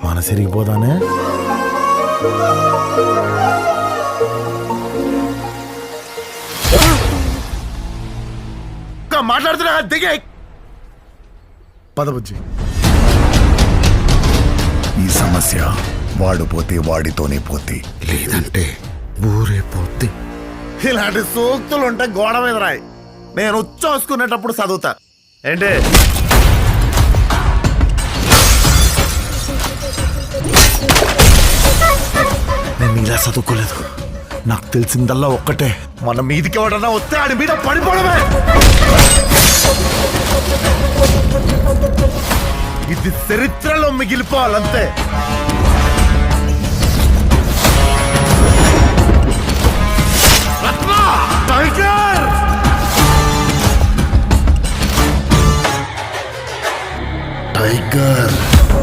మనసిరిగిపోదానే. మాట్లాడుతున్నా దిగే పదబుజ్జి. ఈ సమస్య వాడు పోతే వాడితోనే పోతే, లేదంటే ఊరే పోతే. ఇలాంటి సూక్తులు ఉంటే గోడ మీద రాయి, నేను ఉచ్చోసుకునేటప్పుడు చదువుతా. ఏంటి నేను ఇలా చదువుకోలేదు. నాకు తెలిసిందల్లా ఒక్కటే, మన మీదికి ఎవడన్నా వస్తే ఆడి మీద పడిపోవడమే. ఇది చరిత్రలో మిగిలిపోవాలంతే. Tiger tiger